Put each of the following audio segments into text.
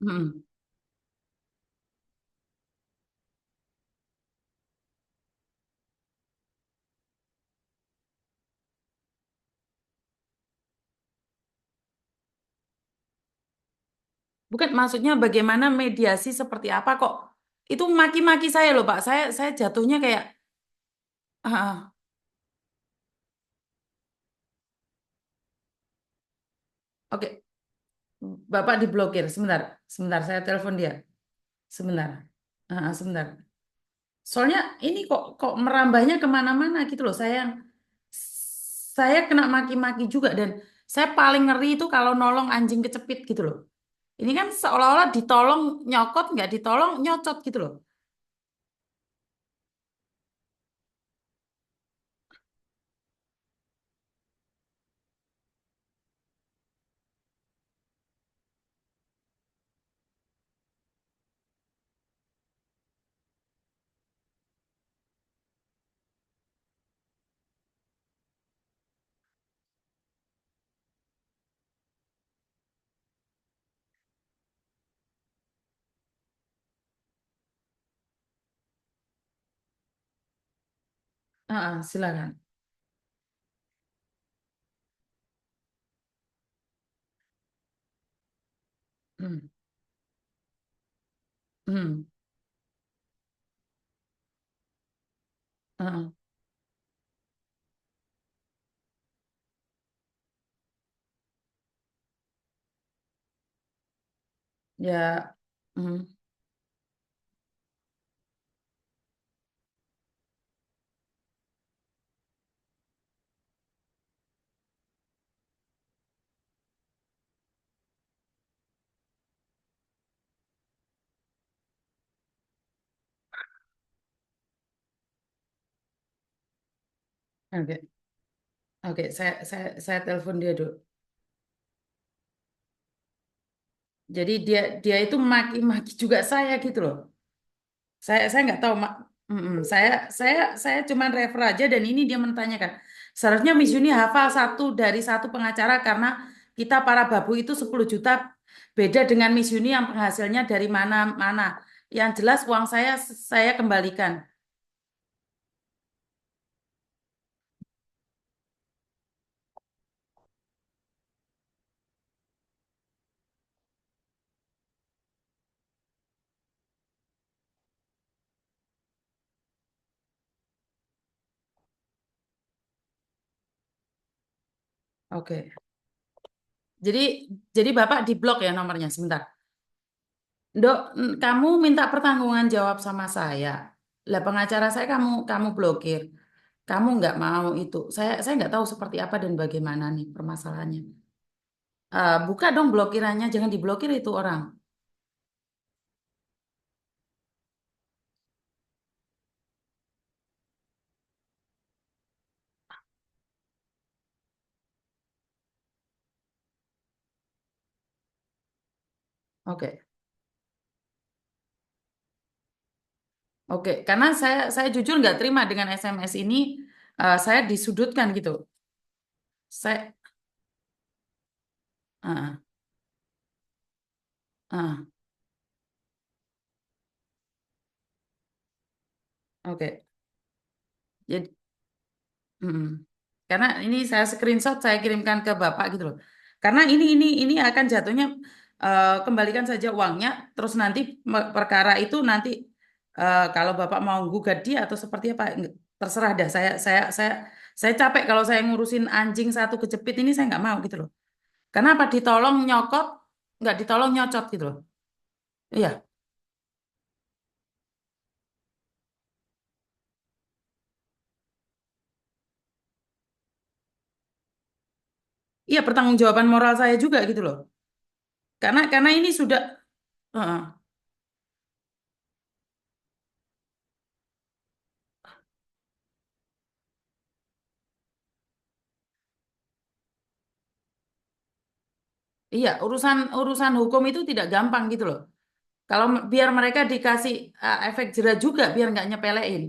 Mm-mm. Bukan maksudnya bagaimana mediasi seperti apa kok? Itu maki-maki saya loh Pak. Saya jatuhnya kayak ah, ah. Oke, Bapak diblokir. Sebentar, sebentar saya telepon dia. Sebentar. Sebentar. Soalnya ini kok merambahnya kemana-mana gitu loh. Saya kena maki-maki juga dan saya paling ngeri itu kalau nolong anjing kecepit gitu loh. Ini kan seolah-olah ditolong nyokot, nggak ditolong nyocot gitu loh. Silakan. Hmm, hmm, ah, ah. Ya, hmm, oke, oke. Saya telepon dia dulu. Jadi dia itu maki-maki juga saya gitu loh. Saya nggak tahu mak. Saya cuman refer aja dan ini dia menanyakan. Seharusnya Miss Yuni hafal satu pengacara karena kita para babu itu 10 juta beda dengan Miss Yuni yang penghasilnya dari mana-mana. Yang jelas uang saya kembalikan. Oke. Jadi jadi Bapak diblok ya nomornya sebentar. Dok, kamu minta pertanggungan jawab sama saya. Lah pengacara saya kamu blokir. Kamu nggak mau itu. Saya nggak tahu seperti apa dan bagaimana nih permasalahannya. Buka dong blokirannya, jangan diblokir itu orang. Oke, oke. Karena saya jujur nggak terima dengan SMS ini. Saya disudutkan gitu. Saya, ah, ah, oke. Jadi, mm. Karena ini saya screenshot, saya kirimkan ke Bapak gitu loh. Karena ini akan jatuhnya kembalikan saja uangnya, terus nanti perkara itu nanti kalau Bapak mau gugat dia atau seperti apa, terserah dah. Saya capek kalau saya ngurusin anjing satu kejepit ini saya nggak mau gitu loh. Karena apa ditolong nyokot, nggak ditolong nyocot gitu loh. Iya, iya pertanggungjawaban moral saya juga gitu loh. Karena ini sudah, Heeh. Iya urusan urusan hukum itu tidak gampang gitu loh. Kalau biar mereka dikasih efek jera juga biar nggak nyepelein.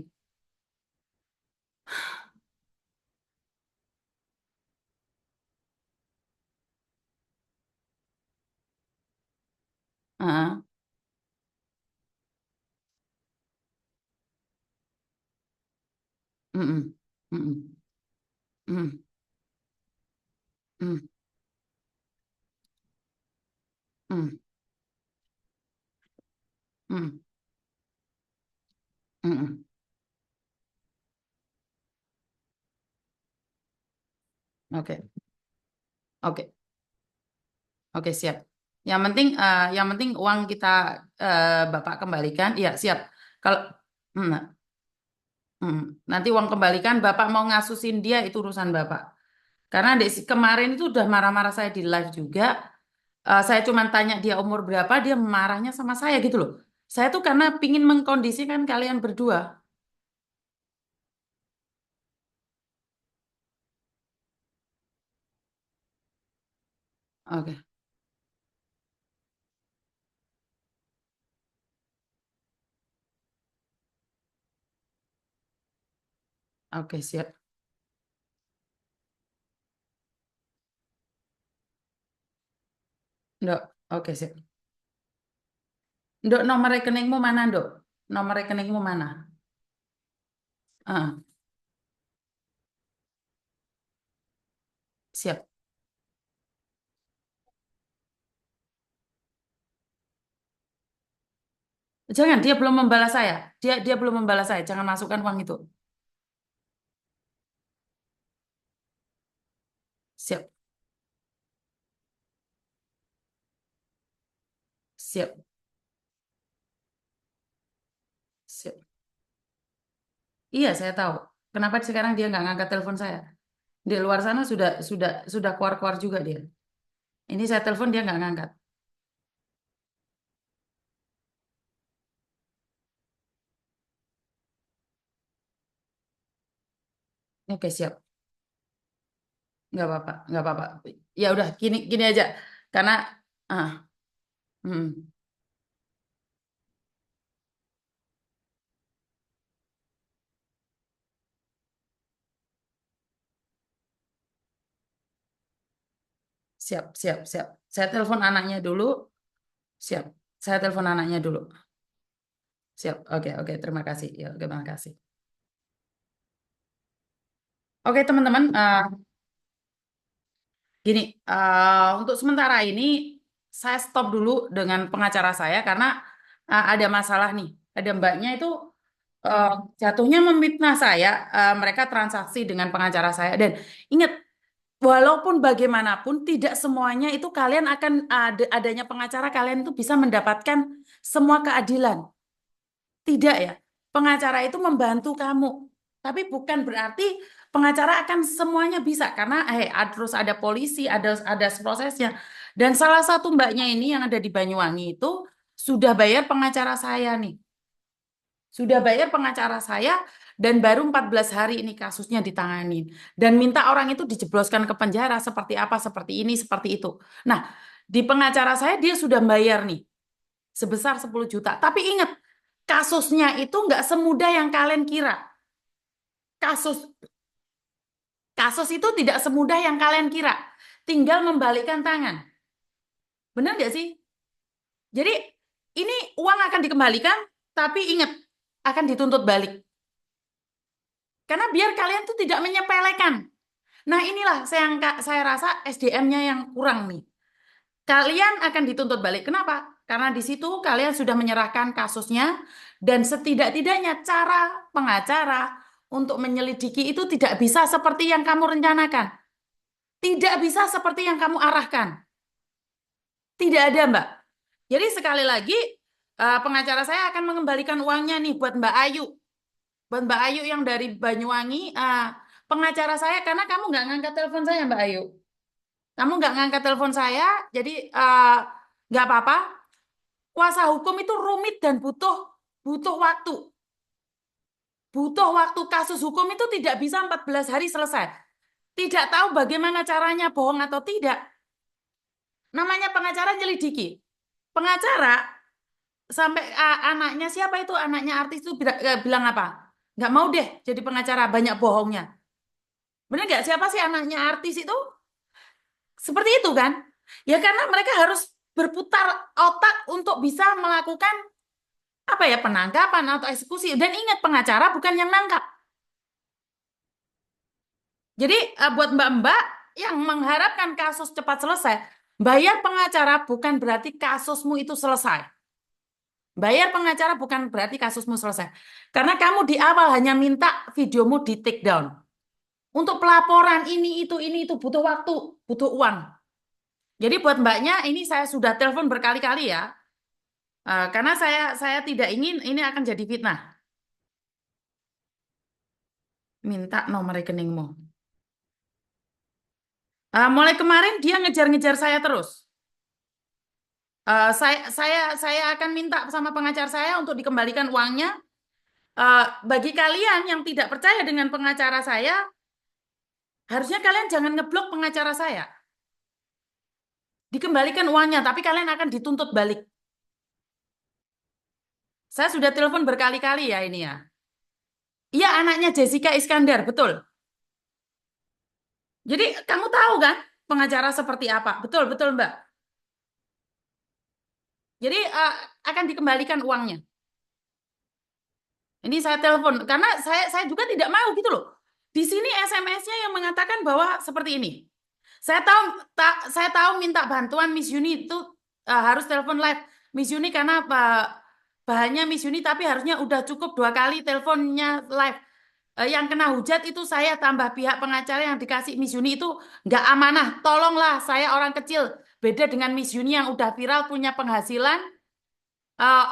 Heeh. Mm-mm. Mm-mm. Mm-mm. Mm-mm. Mm-mm. Mm-mm. Mm-mm. Oke, oke, oke, siap. Yang penting uang kita Bapak kembalikan. Iya, siap. Kalau mm, mm, nanti uang kembalikan, Bapak mau ngasusin dia itu urusan Bapak. Karena kemarin itu udah marah-marah saya di live juga. Saya cuma tanya dia umur berapa, dia marahnya sama saya gitu loh. Saya tuh karena pingin mengkondisikan kalian berdua. Oke, oke, siap. Ndok, oke, siap. Ndok, nomor rekeningmu mana, Ndok? Nomor rekeningmu mana? Ah, siap. Jangan, dia belum membalas saya. Dia belum membalas saya. Jangan masukkan uang itu. Siap, siap, siap. Iya, saya tahu. Kenapa sekarang dia nggak ngangkat telepon saya? Di luar sana sudah keluar-keluar juga dia. Ini saya telepon dia nggak ngangkat. Oke, siap. Nggak apa-apa. Ya udah, gini gini aja. Karena ah, hmm, siap, siap, siap. Saya telepon anaknya dulu. Siap. Saya telepon anaknya dulu. Siap. Oke, oke. Terima kasih. Ya, oke, terima kasih. Oke, teman-teman. Gini, untuk sementara ini saya stop dulu dengan pengacara saya karena ada masalah nih. Ada mbaknya itu eh, jatuhnya memfitnah saya. Mereka transaksi dengan pengacara saya dan ingat, walaupun bagaimanapun tidak semuanya itu kalian akan adanya pengacara kalian itu bisa mendapatkan semua keadilan. Tidak ya. Pengacara itu membantu kamu. Tapi bukan berarti pengacara akan semuanya bisa karena terus ada polisi, ada prosesnya. Dan salah satu mbaknya ini yang ada di Banyuwangi itu sudah bayar pengacara saya nih. Sudah bayar pengacara saya dan baru 14 hari ini kasusnya ditanganin. Dan minta orang itu dijebloskan ke penjara seperti apa, seperti ini, seperti itu. Nah, di pengacara saya dia sudah bayar nih sebesar 10 juta. Tapi ingat, kasusnya itu nggak semudah yang kalian kira. Kasus kasus itu tidak semudah yang kalian kira. Tinggal membalikkan tangan. Benar nggak sih? Jadi ini uang akan dikembalikan, tapi ingat akan dituntut balik. Karena biar kalian tuh tidak menyepelekan. Nah inilah saya rasa SDM-nya yang kurang nih. Kalian akan dituntut balik. Kenapa? Karena di situ kalian sudah menyerahkan kasusnya dan setidak-tidaknya cara pengacara untuk menyelidiki itu tidak bisa seperti yang kamu rencanakan. Tidak bisa seperti yang kamu arahkan. Tidak ada, Mbak. Jadi sekali lagi pengacara saya akan mengembalikan uangnya nih buat Mbak Ayu. Buat Mbak Ayu yang dari Banyuwangi, pengacara saya karena kamu nggak ngangkat telepon saya, Mbak Ayu. Kamu nggak ngangkat telepon saya, jadi nggak apa-apa. Kuasa hukum itu rumit dan butuh butuh waktu. Butuh waktu kasus hukum itu tidak bisa 14 hari selesai. Tidak tahu bagaimana caranya bohong atau tidak. Namanya pengacara nyelidiki. Pengacara sampai anaknya siapa itu anaknya artis itu bilang apa? Nggak mau deh jadi pengacara banyak bohongnya. Bener nggak? Siapa sih anaknya artis itu? Seperti itu kan? Ya karena mereka harus berputar otak untuk bisa melakukan apa ya, penangkapan atau eksekusi. Dan ingat, pengacara bukan yang nangkap. Jadi buat mbak-mbak yang mengharapkan kasus cepat selesai, bayar pengacara bukan berarti kasusmu itu selesai. Bayar pengacara bukan berarti kasusmu selesai. Karena kamu di awal hanya minta videomu di take down. Untuk pelaporan ini itu butuh waktu, butuh uang. Jadi buat mbaknya ini saya sudah telepon berkali-kali ya. Karena saya tidak ingin ini akan jadi fitnah. Minta nomor rekeningmu. Mulai kemarin dia ngejar-ngejar saya terus. Saya akan minta sama pengacar saya untuk dikembalikan uangnya. Bagi kalian yang tidak percaya dengan pengacara saya, harusnya kalian jangan ngeblok pengacara saya. Dikembalikan uangnya, tapi kalian akan dituntut balik. Saya sudah telepon berkali-kali ya ini ya. Iya, anaknya Jessica Iskandar, betul. Jadi kamu tahu kan pengacara seperti apa? Betul, betul Mbak. Jadi akan dikembalikan uangnya. Ini saya telepon karena saya juga tidak mau gitu loh. Di sini SMS-nya yang mengatakan bahwa seperti ini. Saya tahu minta bantuan Miss Yuni itu harus telepon live Miss Yuni karena bahannya Miss Yuni, tapi harusnya udah cukup 2 kali teleponnya live. Yang kena hujat itu saya tambah pihak pengacara yang dikasih Miss Yuni itu nggak amanah. Tolonglah, saya orang kecil. Beda dengan Miss Yuni yang udah viral punya penghasilan.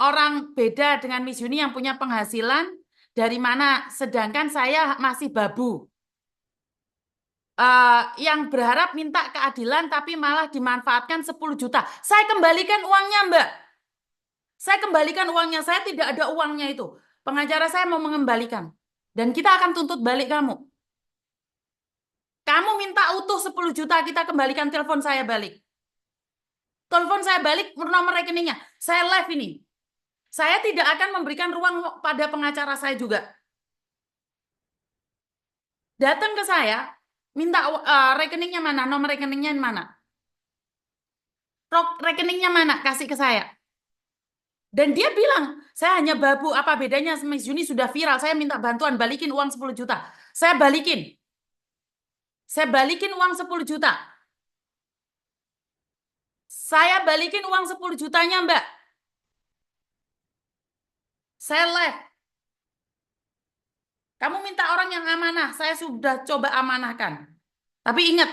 Orang beda dengan Miss Yuni yang punya penghasilan dari mana, sedangkan saya masih babu. Yang berharap minta keadilan tapi malah dimanfaatkan 10 juta. Saya kembalikan uangnya, Mbak. Saya kembalikan uangnya. Saya tidak ada uangnya itu. Pengacara saya mau mengembalikan. Dan kita akan tuntut balik kamu. Kamu minta utuh 10 juta, kita kembalikan telepon saya balik. Telepon saya balik nomor rekeningnya. Saya live ini. Saya tidak akan memberikan ruang pada pengacara saya juga. Datang ke saya, minta rekeningnya mana, nomor rekeningnya mana. Rekeningnya mana, kasih ke saya. Dan dia bilang, saya hanya babu, apa bedanya Miss Juni sudah viral, saya minta bantuan, balikin uang 10 juta. Saya balikin. Saya balikin uang 10 juta. Saya balikin uang 10 jutanya, Mbak. Saya live. Kamu minta orang yang amanah, saya sudah coba amanahkan. Tapi ingat,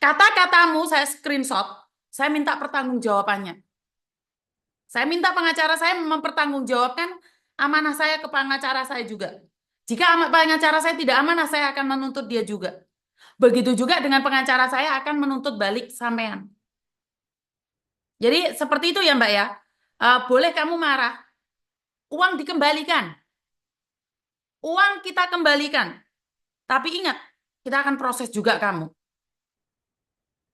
kata-katamu saya screenshot, saya minta pertanggungjawabannya. Saya minta pengacara saya mempertanggungjawabkan amanah saya ke pengacara saya juga. Jika pengacara saya tidak amanah, saya akan menuntut dia juga. Begitu juga dengan pengacara saya akan menuntut balik sampean. Jadi seperti itu ya Mbak ya. Boleh kamu marah, uang dikembalikan. Uang kita kembalikan. Tapi ingat, kita akan proses juga kamu.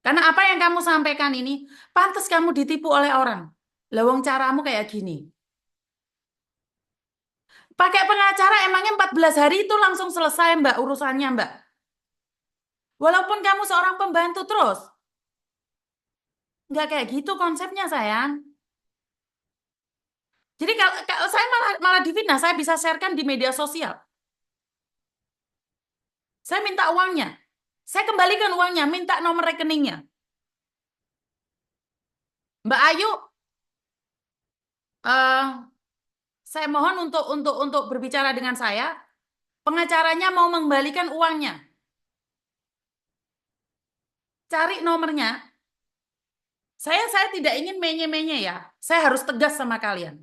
Karena apa yang kamu sampaikan ini, pantas kamu ditipu oleh orang. Lawang caramu kayak gini. Pakai pengacara emangnya 14 hari itu langsung selesai Mbak urusannya Mbak. Walaupun kamu seorang pembantu terus. Nggak kayak gitu konsepnya sayang. Jadi kalau saya malah difitnah, saya bisa sharekan di media sosial. Saya minta uangnya. Saya kembalikan uangnya, minta nomor rekeningnya. Mbak Ayu, eh, saya mohon untuk berbicara dengan saya. Pengacaranya mau mengembalikan uangnya. Cari nomornya. Saya tidak ingin menye-menye ya. Saya harus tegas sama kalian.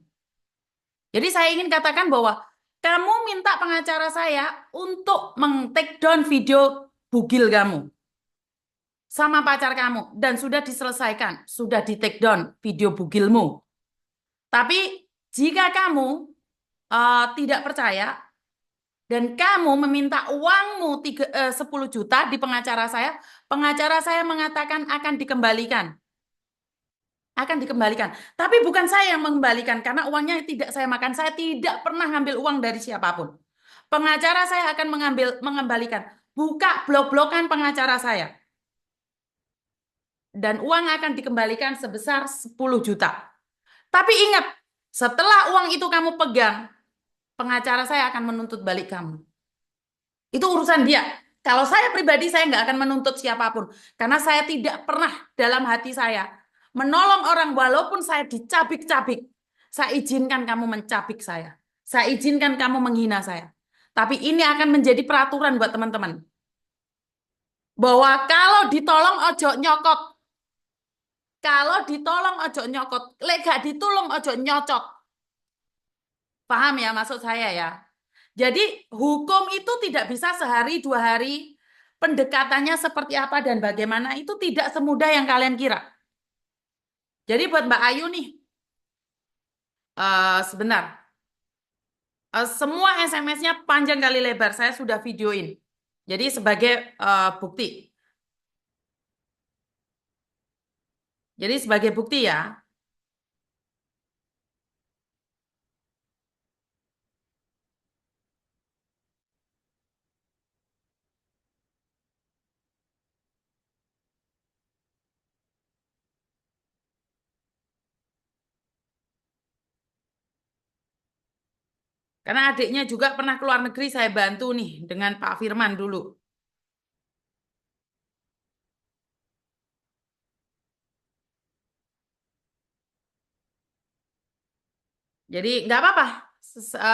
Jadi saya ingin katakan bahwa kamu minta pengacara saya untuk meng-take down video bugil kamu sama pacar kamu dan sudah diselesaikan, sudah di-take down video bugilmu. Tapi jika kamu tidak percaya dan kamu meminta uangmu 10 juta di pengacara saya mengatakan akan dikembalikan. Akan dikembalikan. Tapi bukan saya yang mengembalikan karena uangnya tidak saya makan. Saya tidak pernah ngambil uang dari siapapun. Pengacara saya akan mengembalikan. Buka blok-blokan pengacara saya. Dan uang akan dikembalikan sebesar 10 juta. Tapi ingat, setelah uang itu kamu pegang, pengacara saya akan menuntut balik kamu. Itu urusan dia. Kalau saya pribadi, saya nggak akan menuntut siapapun. Karena saya tidak pernah dalam hati saya menolong orang walaupun saya dicabik-cabik. Saya izinkan kamu mencabik saya. Saya izinkan kamu menghina saya. Tapi ini akan menjadi peraturan buat teman-teman. Bahwa kalau ditolong ojo nyokot. Kalau ditolong ojo nyokot. Lek gak ditolong ojo nyocot. Paham ya maksud saya ya? Jadi hukum itu tidak bisa sehari dua hari. Pendekatannya seperti apa dan bagaimana itu tidak semudah yang kalian kira. Jadi buat Mbak Ayu nih, sebentar. Semua SMS-nya panjang kali lebar. Saya sudah videoin. Jadi sebagai bukti. Jadi sebagai bukti ya. Karena adiknya juga pernah keluar negeri saya bantu nih dengan Pak Firman dulu. Jadi nggak apa-apa.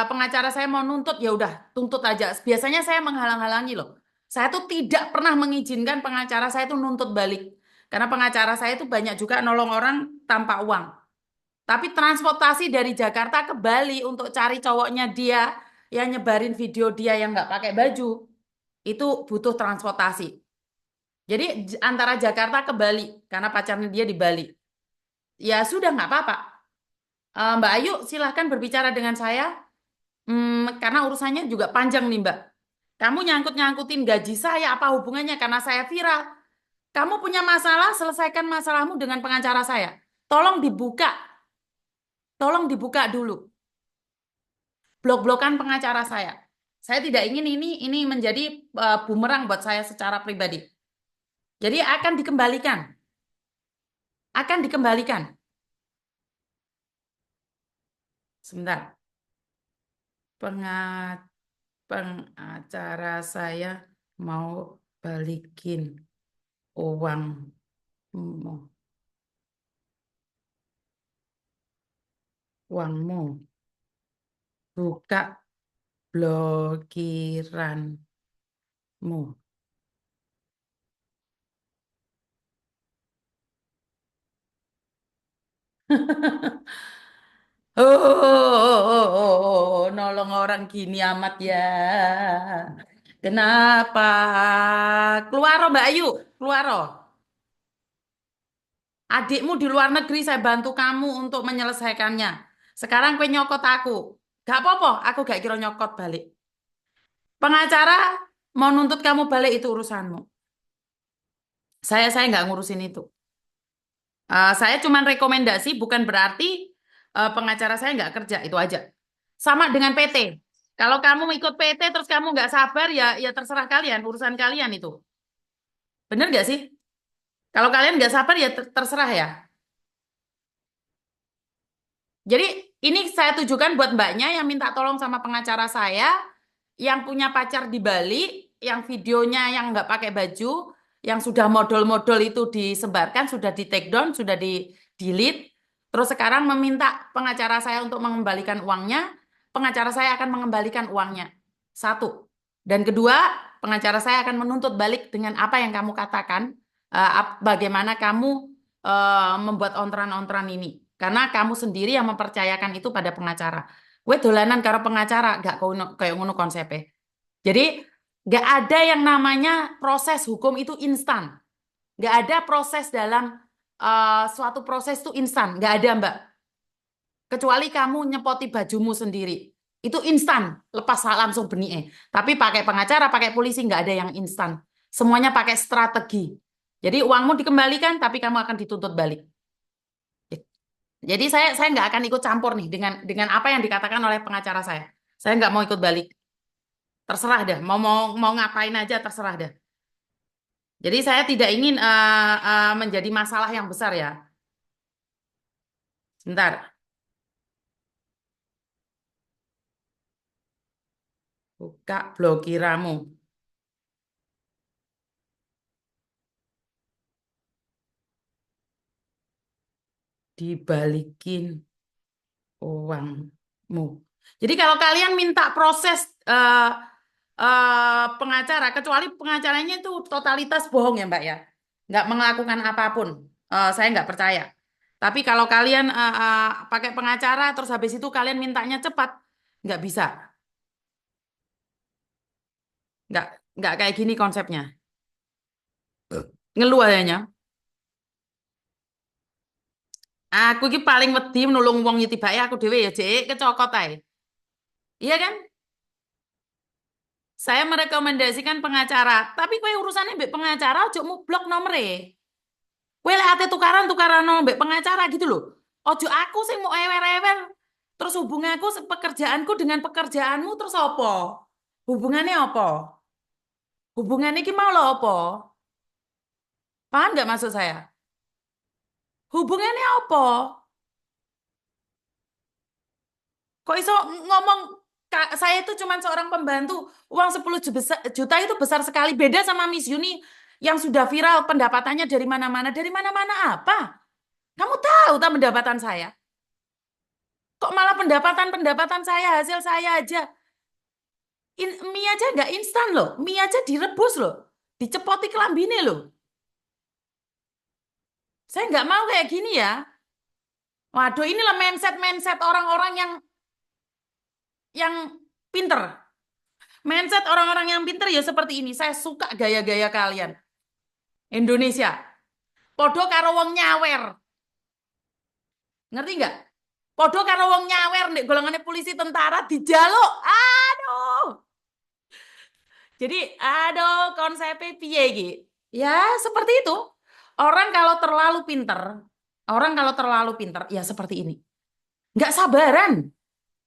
Pengacara saya mau nuntut ya udah tuntut aja. Biasanya saya menghalang-halangi loh. Saya tuh tidak pernah mengizinkan pengacara saya tuh nuntut balik. Karena pengacara saya itu banyak juga nolong orang tanpa uang. Tapi transportasi dari Jakarta ke Bali untuk cari cowoknya dia yang nyebarin video dia yang nggak pakai baju itu butuh transportasi. Jadi antara Jakarta ke Bali karena pacarnya dia di Bali. Ya sudah nggak apa-apa. Mbak Ayu silahkan berbicara dengan saya. Karena urusannya juga panjang nih Mbak. Kamu nyangkut-nyangkutin gaji saya, apa hubungannya? Karena saya viral. Kamu punya masalah, selesaikan masalahmu dengan pengacara saya. Tolong dibuka, tolong dibuka dulu. Blok-blokan pengacara saya. Saya tidak ingin ini menjadi bumerang buat saya secara pribadi. Jadi akan dikembalikan. Sebentar, Penga- pengacara saya mau balikin uangmu, uangmu. Buka blokiranmu. Nolong orang gini amat ya. Kenapa? Keluar, oh, Mbak Ayu. Keluar, oh. Adikmu di luar negeri, saya bantu kamu untuk menyelesaikannya. Sekarang kue nyokot aku. Gak apa-apa, aku gak kira nyokot balik. Pengacara mau nuntut kamu balik itu urusanmu. Saya nggak ngurusin itu. Saya cuma rekomendasi, bukan berarti pengacara saya nggak kerja, itu aja. Sama dengan PT. Kalau kamu ikut PT terus kamu nggak sabar, ya terserah kalian, urusan kalian itu. Bener nggak sih? Kalau kalian nggak sabar, ya terserah ya. Jadi ini saya tujukan buat mbaknya yang minta tolong sama pengacara saya, yang punya pacar di Bali, yang videonya yang nggak pakai baju, yang sudah model-model itu disebarkan, sudah di take down, sudah di delete, terus sekarang meminta pengacara saya untuk mengembalikan uangnya, pengacara saya akan mengembalikan uangnya. Satu. Dan kedua, pengacara saya akan menuntut balik dengan apa yang kamu katakan, bagaimana kamu membuat ontran-ontran ini. Karena kamu sendiri yang mempercayakan itu pada pengacara. Gue dolanan karo pengacara, gak kayak ngono konsepnya. Jadi gak ada yang namanya proses hukum itu instan. Gak ada proses dalam suatu proses itu instan. Gak ada, Mbak. Kecuali kamu nyepoti bajumu sendiri. Itu instan, lepas langsung benih. Tapi pakai pengacara, pakai polisi nggak ada yang instan. Semuanya pakai strategi. Jadi uangmu dikembalikan, tapi kamu akan dituntut balik. Jadi saya nggak akan ikut campur nih dengan apa yang dikatakan oleh pengacara saya. Saya nggak mau ikut balik. Terserah dah. Mau ngapain aja terserah dah. Jadi saya tidak ingin menjadi masalah yang besar ya. Sebentar. Buka blokiramu. Dibalikin uangmu. Jadi kalau kalian minta proses pengacara, kecuali pengacaranya itu totalitas bohong ya Mbak ya, nggak melakukan apapun, saya nggak percaya. Tapi kalau kalian pakai pengacara, terus habis itu kalian mintanya cepat, nggak bisa, nggak nggak kayak gini konsepnya. Ngeluh adanya. Aku ki paling wedi nulung wong ya tibake aku dhewe ya, Cek, kecokot ae. Iya kan? Saya merekomendasikan pengacara, tapi kowe urusannya mbek pengacara ojo mublok nomere. Kowe lek ate tukaran mbek pengacara gitu loh. Ojo aku sing mau ewer-ewer. Terus hubunganku pekerjaanku dengan pekerjaanmu terus apa? Hubungannya apa? Hubungannya iki mau lo apa? Paham nggak maksud saya? Hubungannya apa? Kok iso ngomong Kak, saya itu cuma seorang pembantu. Uang 10 juta itu besar sekali. Beda sama Miss Yuni yang sudah viral pendapatannya dari mana-mana. Dari mana-mana apa? Kamu tahu tak pendapatan saya? Kok malah pendapatan-pendapatan saya, hasil saya aja. Mie aja nggak instan loh. Mie aja direbus loh. Dicepoti kelambine loh. Saya nggak mau kayak gini ya. Waduh, inilah mindset-mindset orang-orang yang pinter. Mindset orang-orang yang pinter ya seperti ini. Saya suka gaya-gaya kalian. Indonesia. Podo karo wong nyawer. Ngerti nggak? Podo karo wong nyawer nek golongannya polisi tentara dijaluk. Aduh. Jadi, aduh konsepnya piye iki? Ya, seperti itu. Orang kalau terlalu pinter, orang kalau terlalu pinter, ya seperti ini. Nggak sabaran.